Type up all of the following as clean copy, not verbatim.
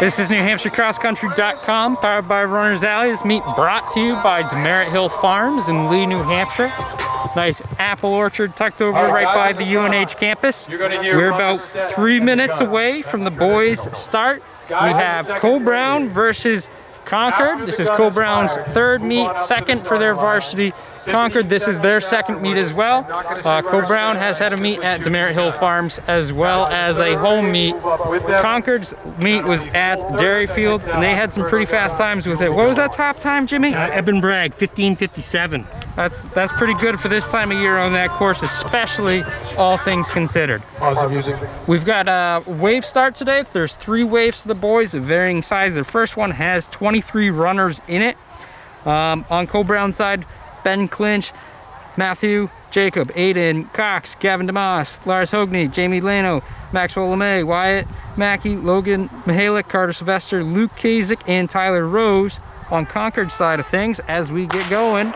This is NewHampshireCrossCountry.com, powered by Runner's Alley. This meet brought to you by Demerit Hill Farms in Lee, New Hampshire. Nice apple orchard tucked over right by the UNH campus. We're about 3 minutes away from the boys' start. We have Co-Brown versus Concord. This is Co-Brown's third meet, second for their varsity. Concord, this is their second meet as well. Co-Brown has had a meet at Demerit Hill Farms as well as a home meet. Concord's meet was at Dairyfield, and they had some pretty fast times with it. What was that top time, Jimmy? Eben Bragg, 15:57. That's pretty good for this time of year on that course, especially all things considered. Awesome music. We've got a wave start today. There's 3 waves for the boys of varying size. The first one has 23 runners in it. On Co-Brown's side, Ben Clinch, Matthew Jacob, Aiden Cox, Gavin DeMoss, Lars Hogney, Jamie Lano, Maxwell LeMay, Wyatt Mackey, Logan Mihalik, Carter Sylvester, Luke Kazik, and Tyler Rose. On Concord's side of things, as we get going,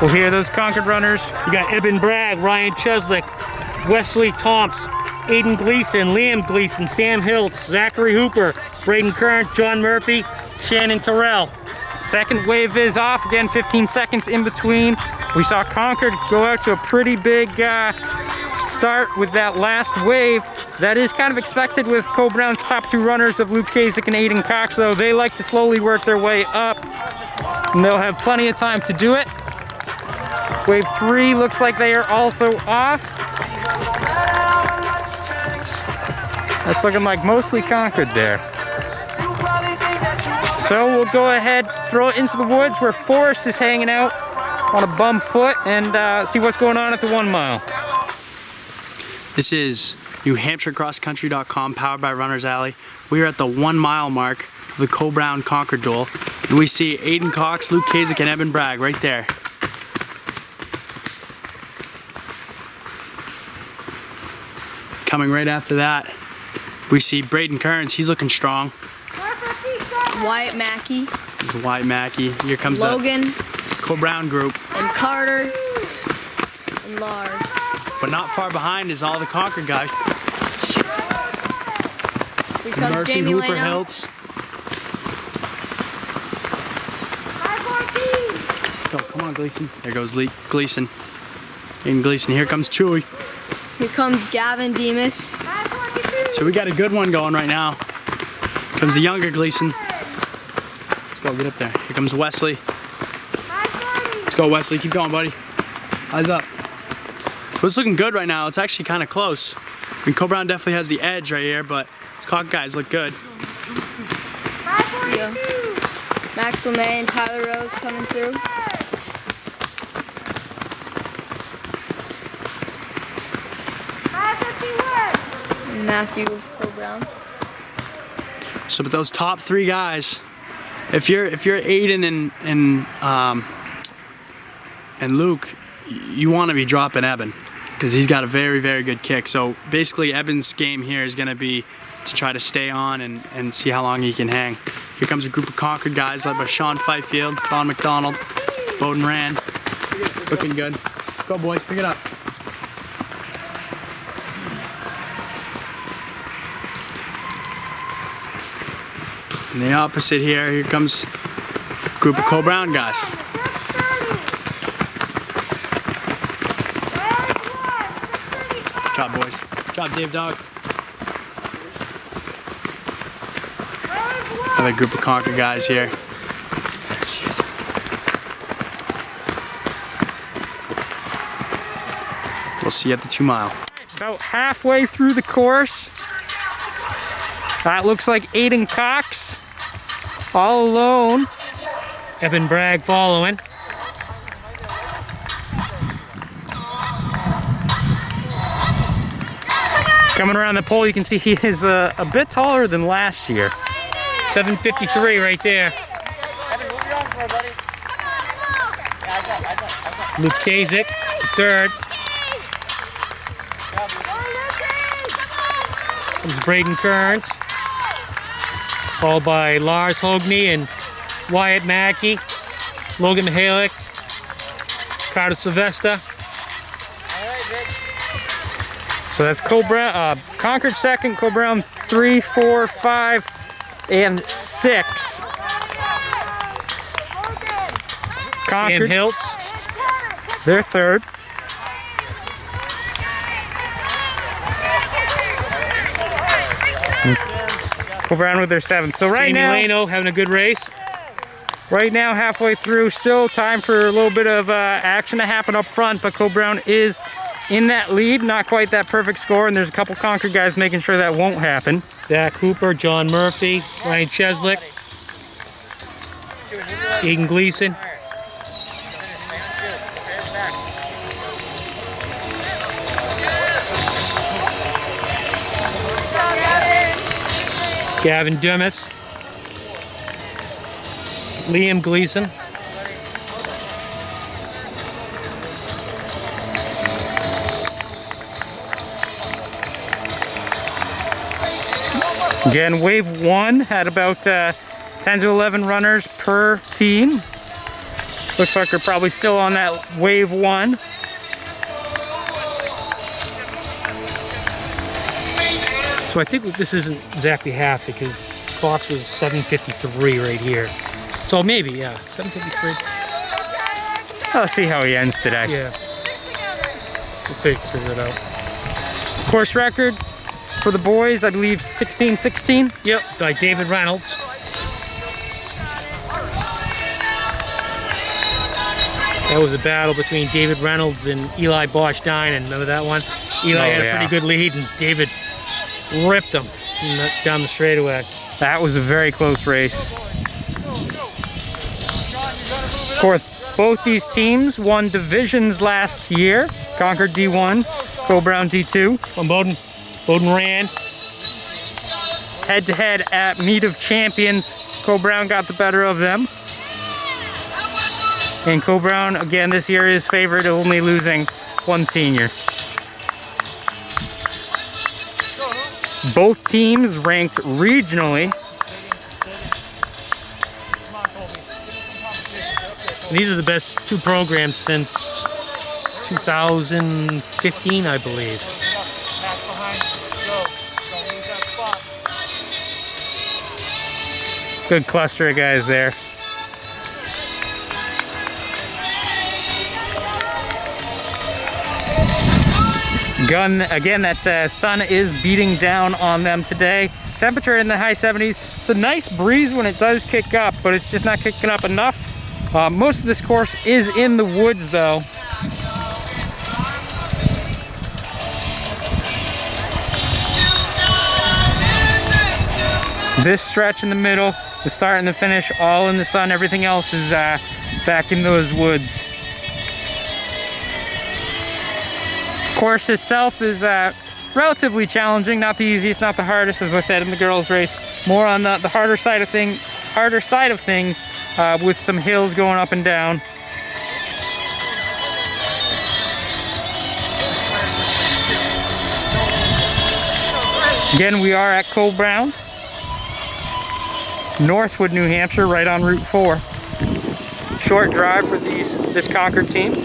we'll hear those Concord runners. You got Eben Bragg, Ryan Cheslick, Wesley Tomps, Aiden Gleason, Liam Gleason, Sam Hiltz, Zachary Hooper, Braden Current, John Murphy, Shannon Terrell. Second wave is off, again 15 seconds in between. We saw Concord go out to a pretty big start with that last wave. That is kind of expected with Co-Brown's top 2 runners of Luke Kasich and Aiden Cox, though. They like to slowly work their way up, and they'll have plenty of time to do it. Wave 3 looks like they are also off. That's looking like mostly Concord there. So we'll go ahead, throw it into the woods where Forrest is hanging out on a bum foot, and see what's going on at the 1 mile. This is NewHampshireCrossCountry.com, powered by Runner's Alley. We are at the 1 mile mark of the Co-Brown Concord duel, and we see Aiden Cox, Luke Kasich, and Eben Bragg right there. Coming right after that, we see Braden Kearns. He's looking strong. Wyatt Mackey. Wyatt Mackey. Here comes Logan. the Co-Brown group. And Carter. And Lars. But not far behind is all the Concord guys. Here comes Murphy, Jamie Hooper, Lano. Hiltz. Let's go. Come on, Gleason. There goes Gleason. Aiden Gleason. Here comes Chewy. Here comes Gavin Demas. So we got a good one going right now. Here comes the younger Gleason. Let's go, get up there. Here comes Wesley. Let's go, Wesley. Keep going, buddy. Eyes up. But it's looking good right now. It's actually kind of close. I mean, Co-Brown definitely has the edge right here, but these Concord guys look good. Yeah. Max LeMay and Tyler Rose coming through. And Matthew of Co-Brown. So, but those top 3 guys, if you're Aiden and Luke, you want to be dropping Eben because he's got a very, very good kick. So basically, Eben's game here is going to be to try to stay on and see how long he can hang. Here comes a group of Concord guys led by Sean Fifield, Don McDonald, Bowden Rand, looking good. Go boys, pick it up. And the opposite here comes a group of Co-Brown guys. Good job, boys. Good job, Dave Dog. Another group of Concord guys here. We'll see you at the 2 mile. About halfway through the course. That looks like Aiden Cox. All alone. Eben Bragg following. Coming around the pole, you can see he is a bit taller than last year. 7:53 right there. Luke Kasich, third. Comes Braden Kearns. Followed by Lars Hogney and Wyatt Mackey, Logan Mihalik, Carter Sylvester. So that's Concord second, Co-Brown 3, 4, 5, and 6. Sam Concord, Hiltz. they're third. Co-Brown with their 7th. So right Jamie now, Lano having a good race. right now, halfway through, still time for a little bit of action to happen up front, but Co-Brown is in that lead, not quite that perfect score, and there's a couple Concord guys making sure that won't happen. Zach Hooper, John Murphy, Ryan Cheslick, Aiden Gleason. Gavin Demis, Liam Gleason, Again, wave 1 had about 10 to 11 runners per team. Looks like they're probably still on that wave 1. So I think this isn't exactly half because Cox was 7:53 right here. So maybe, yeah, 7:53. I'll see how he ends today. Yeah. We'll figure it out. Course record for the boys, I believe 16-16. Yep, by David Reynolds. That was a battle between David Reynolds and Eli Bosch Dinan. Remember that one? Eli had a pretty good lead and David ripped him down the straightaway. That was a very close race. Of course, both these teams won divisions last year. Concord D1, Co-Brown D2. From Bowden ran. Head-to-head at Meet of Champions, Co-Brown got the better of them. And Co-Brown, again, this year is favored, only losing one senior. Both teams ranked regionally. And these are the best two programs since 2015, I believe. Good cluster of guys there. Again, that sun is beating down on them today. Temperature in the high 70s. It's a nice breeze when it does kick up, but it's just not kicking up enough. Most of this course is in the woods though. This stretch in the middle, the start and the finish, all in the sun. Everything else is back in those woods. Course itself is relatively challenging, not the easiest, not the hardest, as I said in the girls' race. More on the harder side of things, with some hills going up and down. Again, we are at Co-Brown, Northwood, New Hampshire, right on Route 4. Short drive for this Concord team.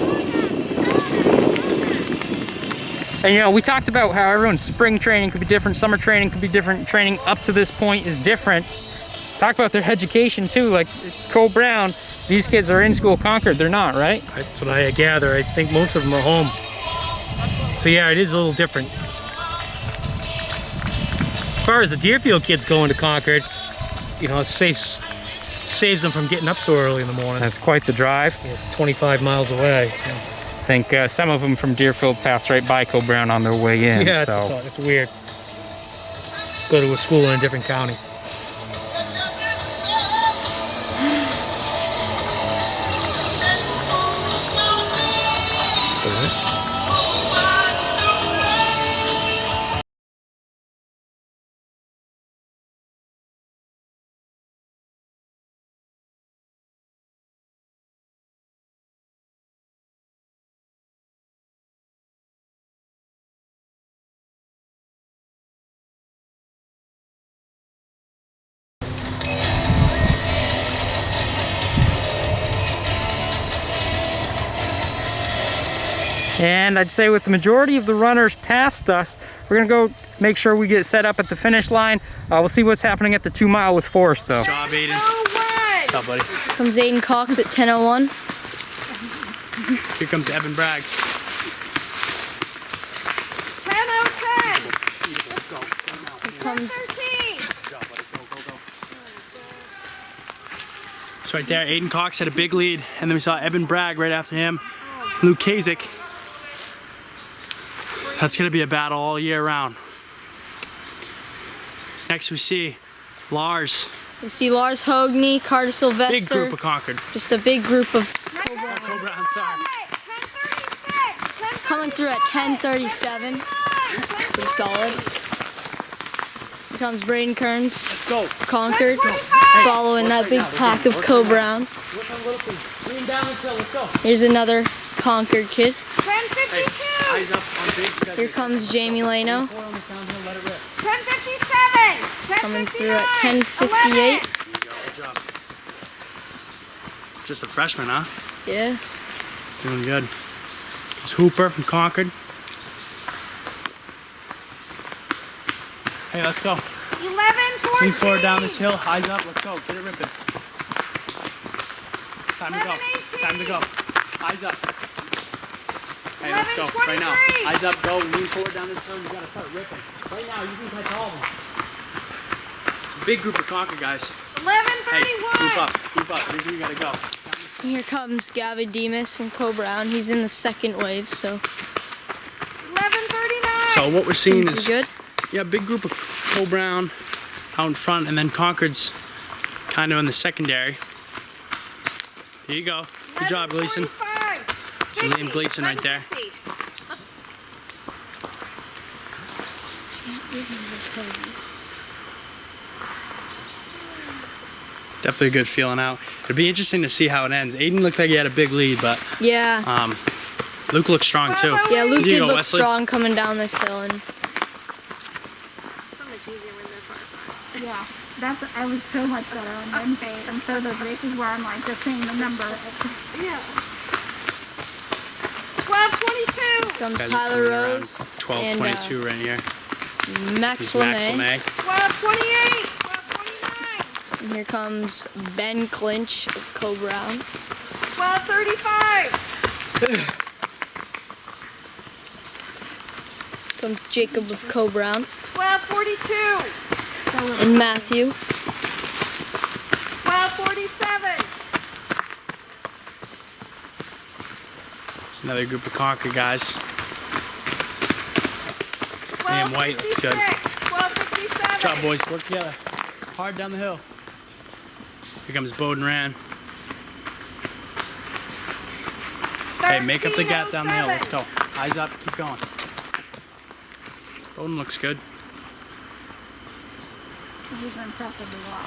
And you know, we talked about how everyone's spring training could be different, summer training could be different, training up to this point is different. Talk about their education too, like Co-Brown, these kids are in school. Concord, they're not, right? That's what I gather. I think most of them are home. So yeah, it is a little different. As far as the Deerfield kids going to Concord, you know, it saves them from getting up so early in the morning. That's quite the drive. Yeah, 25 miles away. So. I think some of them from Deerfield passed right by Co-Brown on their way in. Yeah, so. it's weird. Go to a school in a different county. And I'd say with the majority of the runners past us, we're gonna go make sure we get set up at the finish line. We'll see what's happening at the 2 mile with Forrest though. Good job, Aiden. No way! What's up, buddy? Comes Aiden Cox at 10:01. Here comes Evan Bragg. 10:10. Here comes 13. So right there, Aiden Cox had a big lead, and then we saw Evan Bragg right after him. Luke Kasich. That's gonna be a battle all year round. Next we see Lars. You see Lars Hogney, Carter Big Sylvester. group of Concord. Just a big group of Cobra on side. 10:36. coming through at 10:37. Pretty solid. Here comes Braden Kearns, Let's go. Concord, following that big pack of Co Brown. Lean down and let's go. Here's another Concord kid. 10:52. Eyes up on base. Here comes Jamie Leno, 10:57. coming through at 10:58. Good job. Just a freshman, huh? Yeah. Doing good. There's Hooper from Concord. Hey, let's go. 11:14. Lean forward down this hill. Eyes up. Let's go. Get it ripping. Time to go. Time to go. Eyes up. Hey, let's go. Right now. 11:23. Eyes up. Go. Lean forward down this hill. You gotta start ripping. Right now. You can catch all of them. It's a big group of Concord guys. Hey, 11:31. group up. Group up. Here's where you gotta go. Here comes Gavin Demas from Co Brown. He's in the second wave, so 11:39. So what we're seeing pretty is good. yeah, big group of Co Brown out in front, and then Concord's kind of in the secondary. Here you go. Good job, Gleason. 11:45. So Liam Gleason right there. 50. Definitely a good feeling out. It'll be interesting to see how it ends. Aiden looked like he had a big lead, but Yeah. Luke looked strong too. Yeah, Luke Here you did go, look Wesley. strong coming down this hill, and So much easier when they're far apart. Yeah, I was so much better on Wednesday, and so those races where I'm like just saying the number. Yeah. 12:22. comes Guys are Tyler coming around Rose 12:22 right here. and Max He's Max LeMay. LeMay. 12:28. 12:29. And here comes Ben Clinch of Co Brown. 12:35. Comes Jacob of Co Brown 12:42. and Matthew. 12:47. There's another group of Concord guys. Liam White looks good. 12:57. Good job, boys. Work together. Hard down the hill. Here comes Bowden Rand. Hey, make up the gap down the hill. Let's go. Eyes up. Keep going. Bowden looks good. This is impressively well.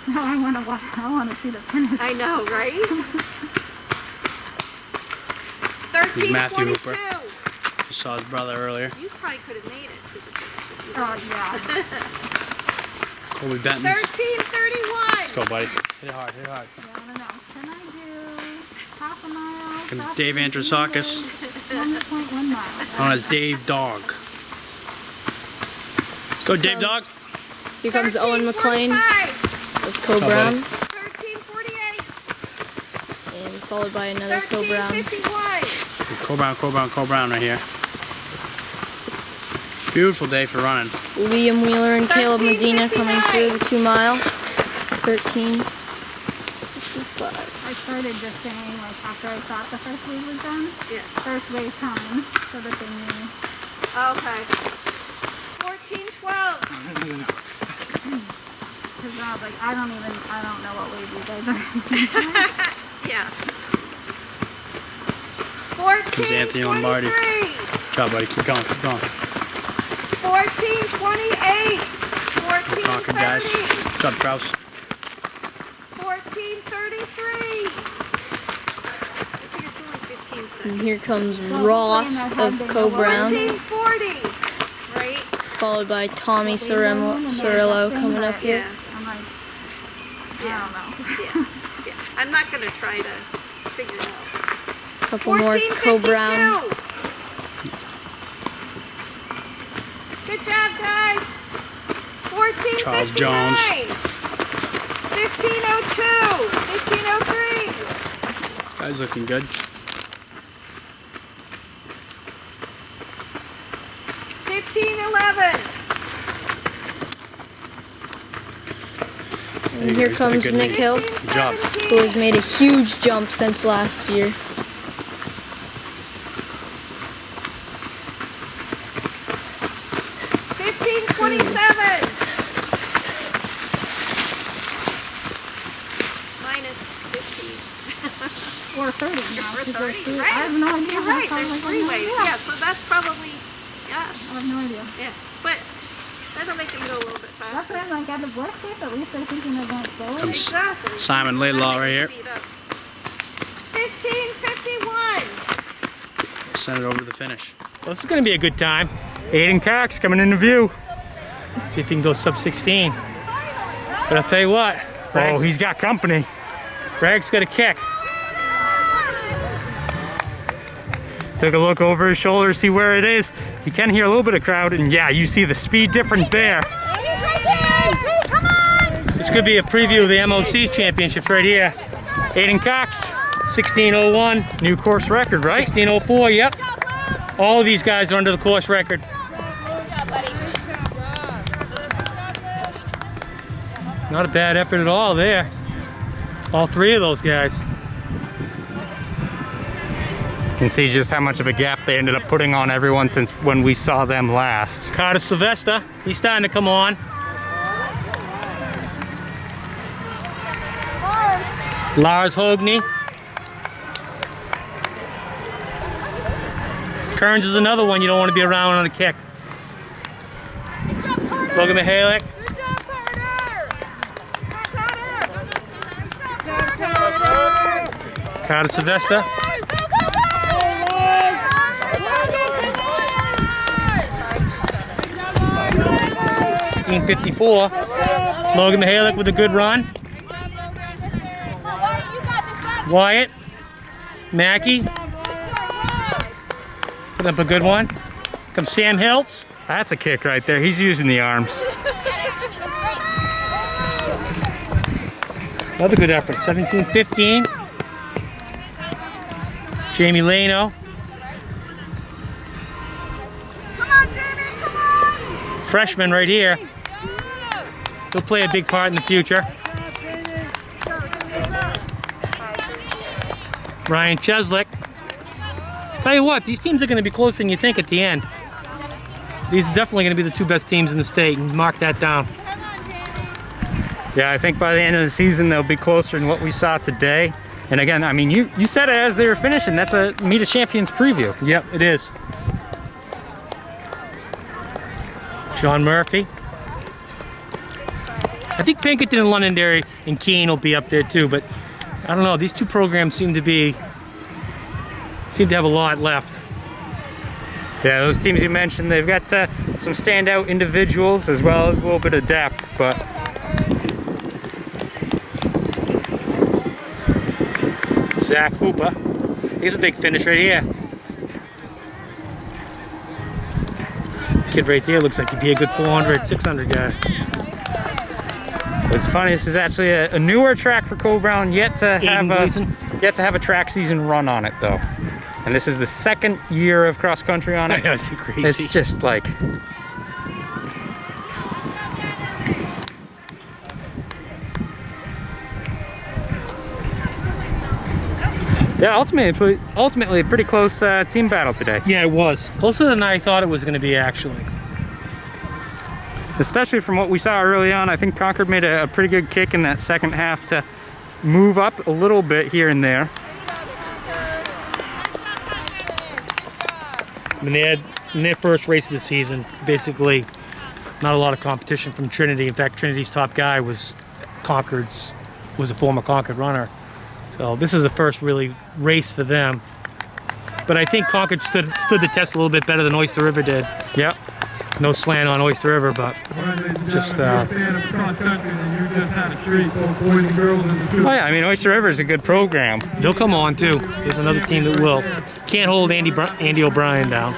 Now I want to watch. I want to see the finish. I know, right? 13:22. Matthew Hooper. Just saw his brother earlier. You probably could have made it to the finish. Oh yeah. Colby Benton's. 13:31. Let's go, buddy. Hit it hard. Hit it hard. Yeah, I don't know. Can I do half a mile? Comes half Dave a mile, Andrusakis, 1.1 miles. known as Dave Dog. Let's go, Dave Dog. Here comes Owen McLean 13:45. of Co Brown, 13:48. and followed by another Co Brown. 13:51. Co Brown right here. Beautiful day for running. Liam Wheeler and Caleb Medina coming through the 2 mile. 13:55. I started just saying like after I thought the first wave was done. Yeah. First wave coming, so that they knew. Okay. 14:12. Because I was like, I don't know what wave you guys are. Yeah. Comes Anthony Lombardi. 14:23. Good job, buddy. Keep going. Keep going. 14:28. Concord guys. 14:30. Good job, Kraus. 14:33. I think it's only 15 And seconds. here comes Ross of Co Brown, 14:40. Right? followed by Tommy Cirillo coming up here. Yeah. I'm like, I Yeah. don't know. Yeah. Yeah. I'm not gonna try to figure it out. Couple more 14, Co-Brown. 52. Good job, guys. 14, Charles 59. Jones. 1502. 1503. This guy's looking good. 1511. And here He's got a comes good Nick lead. Hill, Good job. who has made a huge jump since last year. 1527. Minus 15. Or 30 now. Or 'cause 30, there's three- right. I have no idea. You're how right, far there's we're three going. ways. Yeah. Yeah, so that's probably, yeah, I have no idea. yeah. But that'll make them go a little bit That's faster. why I'm like, at the worst case, at least they're thinking they're going slower. Comes Exactly. Simon Laidlaw right here. Speed up. 1551. Send it over to the finish. Well, this is going to be a good time. Aiden Cox coming into view. See if he can go sub 16. But I'll tell you what, Oh, he's got company. Bragg's got a kick. Took a look over his shoulder, see where it is. You can hear a little bit of crowd, and yeah, you see the speed difference there. This could be a preview of the MOC championships right here. Aiden Cox, 1601, new course record, right? 1604, yep. All of these guys are under the course record. Not a bad effort at all there. All three of those guys. You can see just how much of a gap they ended up putting on everyone since when we saw them last. Carter Sylvester, he's starting to come on. Lars Hogney. Kearns is another one you don't want to be around on a kick. Logan Mihalik. Carter Sylvester. $16.54. Logan Mihalik with a good run. Wyatt. Mackey. Put up a good one. Comes Sam Hiltz. That's a kick right there. He's using the arms. Another good effort. 17-15. Jamie Lano. Freshman right here. He'll play a big part in the future. Ryan Cheslick. Tell you what, these teams are going to be closer than you think at the end. These are definitely going to be the two best teams in the state, and mark that down. Yeah, I think by the end of the season, they'll be closer than what we saw today. And again, I mean, you said it as they were finishing. That's a Meet of Champions preview. Yep, it is. John Murphy. I think Pinkerton and Londonderry and Keene will be up there too, but I don't know. These two programs seem to have a lot left. Yeah, those teams you mentioned, they've got some standout individuals as well as a little bit of depth, but Zach Hooper. He's a big finish right here. Kid right there looks like he'd be a good 400, 600 guy. it's funny. This is actually a newer track for Co-Brown, yet to Gleason. have a track season run on it though. And this is the second year of cross country on it. That's crazy. It's just like, yeah, ultimately a pretty close team battle today. Yeah, it was. Closer than I thought it was going to be, actually. Especially from what we saw early on. I think Concord made a pretty good kick in that second half to move up a little bit here and there. I mean, they had in their first race of the season, basically not a lot of competition from Trinity. In fact, Trinity's top guy was a former Concord runner. So this is the first really race for them. But I think Concord stood the test a little bit better than Oyster River did. Yep. No slant on Oyster River, but just. Oh yeah, I mean Oyster River is a good program. They'll come on too. There's another team that will. Can't hold Andy O'Brien down.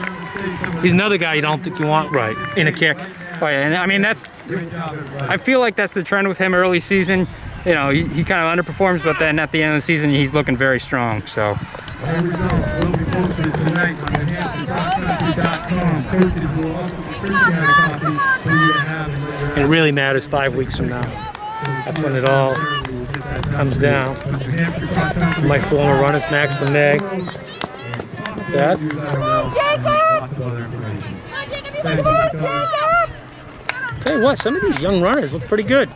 He's another guy you don't think you want Right. in a kick. Oh yeah, and I mean I feel like that's the trend with him early season. You know, he kind of underperforms, but then at the end of the season, he's looking very strong. So. It really matters 5 weeks from now. That's when it all comes down. My former runners, Max LeMay. That. Tell you what, some of these young runners look pretty good.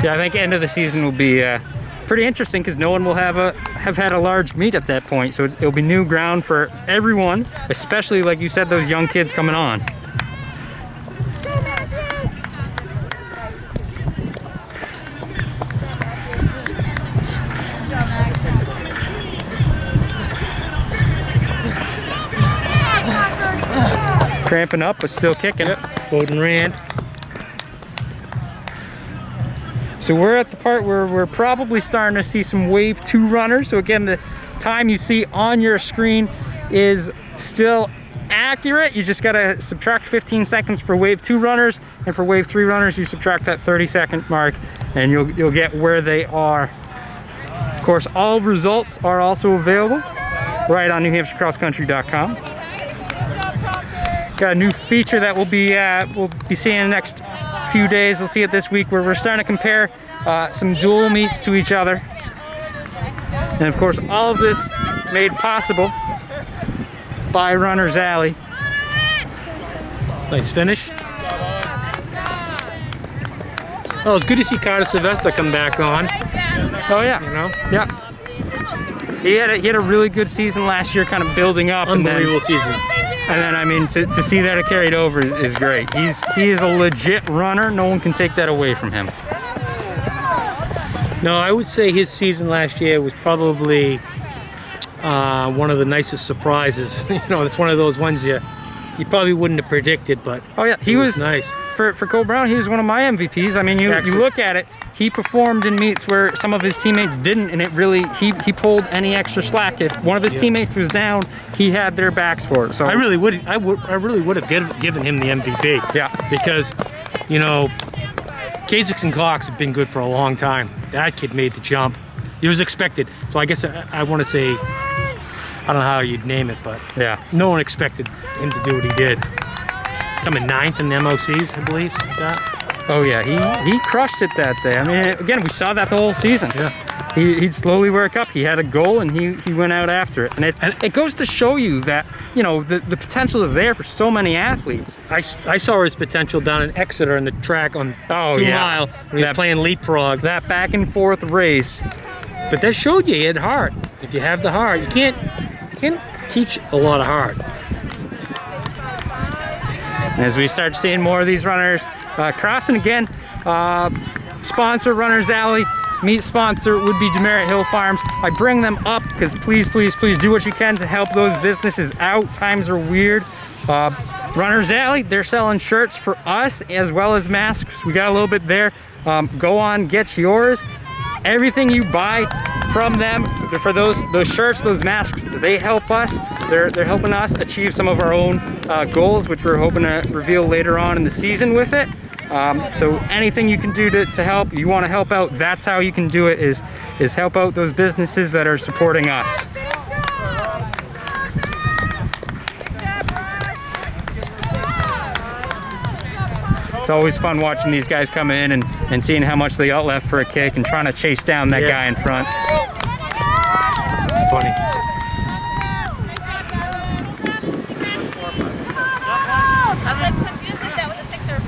Yeah, I think end of the season will be pretty interesting because no one will have had a large meet at that point. So it'll be new ground for everyone, especially like you said, those young kids coming on. Cramping up, but still kicking it. Bowden Rand. So we're at the part where we're probably starting to see some Wave 2 runners. So again, the time you see on your screen is still accurate. You just gotta subtract 15 seconds for Wave 2 runners, and for Wave 3 runners, you subtract that 30-second mark, and you'll get where they are. Of course, all results are also available right on NewHampshireCrossCountry.com. Got a new feature that we'll be seeing in the next few days. We'll see it this week, where we're starting to compare some dual meets to each other. And of course, all of this made possible by Runner's Alley. Nice finish. Oh, it's good to see Carter Sylvester come back on. Oh yeah, You know, yeah. He had a really good season last year, kind of building up. unbelievable season. And then I mean, to see that it carried over is great. He is a legit runner. No one can take that away from him. No, I would say his season last year was probably one of the nicest surprises. You know, it's one of those ones you probably wouldn't have predicted, but Oh yeah, he it was nice. For Cole Brown. He was one of my MVPs. I mean, you look at it. He performed in meets where some of his teammates didn't, and it really he pulled any extra slack. If one of his teammates was down, he had their backs for it. So I really would have given him the MVP. Yeah. Because, you know, Kasich and Cox have been good for a long time. That kid made the jump. It was expected. So I guess I want to say, I don't know how you'd name it, but yeah. no one expected him to do what he did. Coming 9th in the MOCs, I believe, something like that. Oh yeah, he crushed it that day. I mean, again, we saw that the whole season. Yeah. He'd slowly work up. He had a goal, and he went out after it. And it goes to show you that, you know, the potential is there for so many athletes. I saw his potential down in Exeter in the track on 2 mile when he was playing leapfrog. That back and forth race. But that showed you he had heart. If you have the heart, you can't teach a lot of heart. And as we start seeing more of these runners crossing again, sponsor Runner's Alley, meet sponsor would be Demerit Hill Farms. I bring them up because please do what you can to help those businesses out. Times are weird. Runner's Alley, they're selling shirts for us as well as masks. We got a little bit there. Go on, get yours. Everything you buy from them, for those shirts, those masks, they help us. They're helping us achieve some of our own goals, which we're hoping to reveal later on in the season with it. So anything you can do to help, you want to help out, that's how you can do it, is help out those businesses that are supporting us. It's always fun watching these guys come in and seeing how much they got left for a kick and trying to chase down that guy in front. It's funny. I was like confused if that was a 6 or a 5.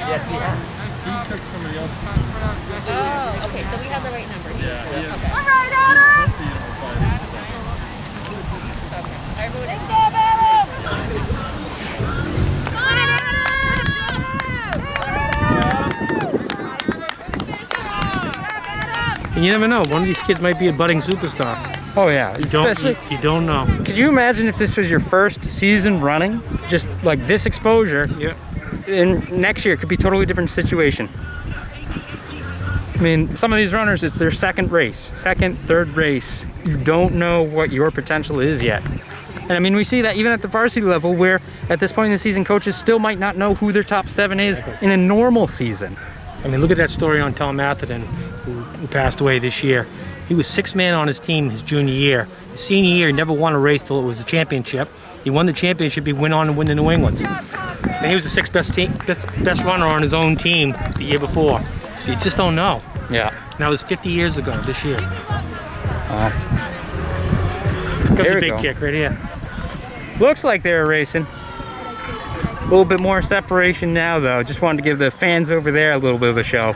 Yes, he has. He took somebody else. Oh, okay, so we have the right number. Yeah. Okay. All right, Adam. I wrote it. And you never know, one of these kids might be a budding superstar. Oh yeah, especially. You don't know. Could you imagine if this was your first season running? Just like this exposure. Yeah. And next year it could be a totally different situation. I mean, some of these runners, it's their second race, second, third race. You don't know what your potential is yet. And I mean, we see that even at the varsity level, where at this point in the season, coaches still might not know who their top 7 is in a normal season. I mean, look at that story on Tom Atherton, who passed away this year. He was 6th man on his team his junior year. His senior year, he never won a race till it was a championship. He won the championship, he went on to win the New Englands. And he was the 6th best runner on his own team the year before. So you just don't know. Yeah. Now, it was 50 years ago this year. Comes There a we big go. kick right here. Looks like they're racing. A little bit more separation now, though. Just wanted to give the fans over there a little bit of a show.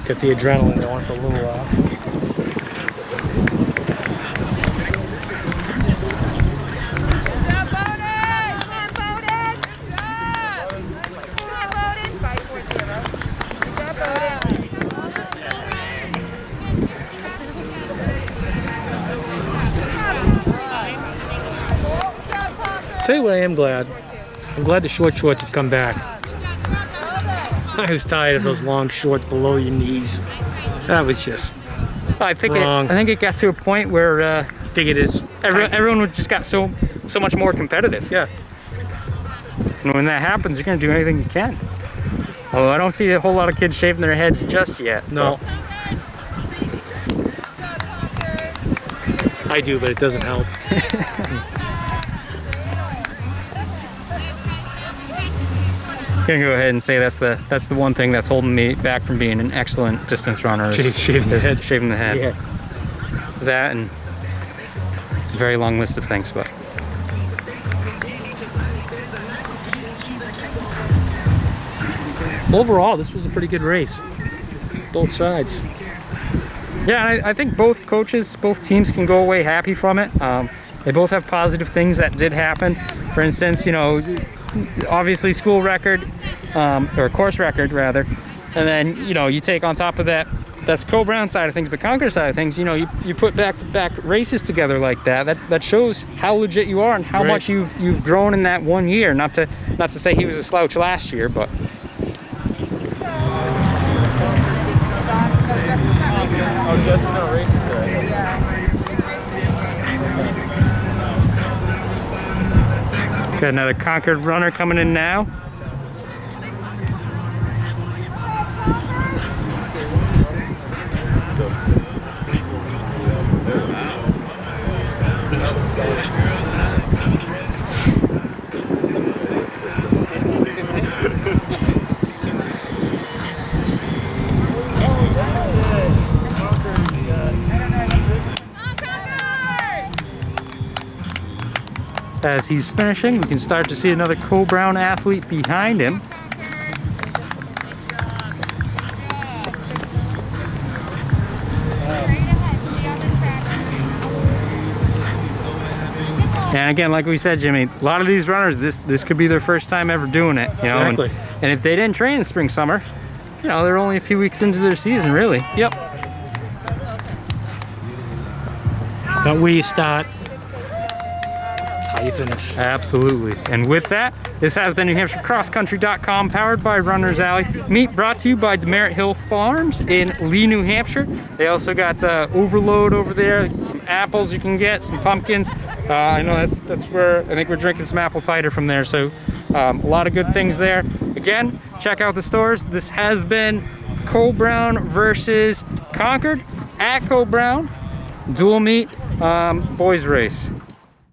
Get the adrenaline going for a little while. Tell you what, I am glad. I'm glad the short shorts have come back. I was tired of those long shorts below your knees. That was just I think wrong. I think it got to a point where I think it is. everyone just got so much more competitive. Yeah. And when that happens, you're going to do anything you can. Although I don't see a whole lot of kids shaving their heads just yet. No. I do, but it doesn't help. Gonna go ahead and say that's the one thing that's holding me back from being an excellent distance runner. Is Shaving the head. Shaving the head. Yeah. That and a very long list of things, but Overall, this was a pretty good race. Both sides. yeah, I think both coaches, both teams can go away happy from it. They both have positive things that did happen. For instance, you know, obviously school record, or course record rather, and then, you know, you take on top of that, that's Co-Brown side of things, but Concord side of things, you know, you put back-to-back races together like that shows how legit you are and how Right. much you've grown in that 1 year. Not to say he was a slouch last year, but Oh, Jeff's not racing today. got another Concord runner coming in now. As he's finishing, we can start to see another Co-Brown athlete behind him. And again, like we said, Jimmy, a lot of these runners, this could be their first time ever doing it. You know, Exactly. and if they didn't train in spring, summer, you know, they're only a few weeks into their season, really. Yep. Not where you start, how you finish. Absolutely. And with that, this has been NewHampshireCrossCountry.com, powered by Runner's Alley. Meet brought to you by Demerit Hill Farms in Lee, New Hampshire. They also got Overload over there, some apples you can get, some pumpkins. I know that's where I think we're drinking some apple cider from there. So a lot of good things there. Again, check out the stores. This has been Co-Brown versus Concord at Co-Brown. Dual meet boys race.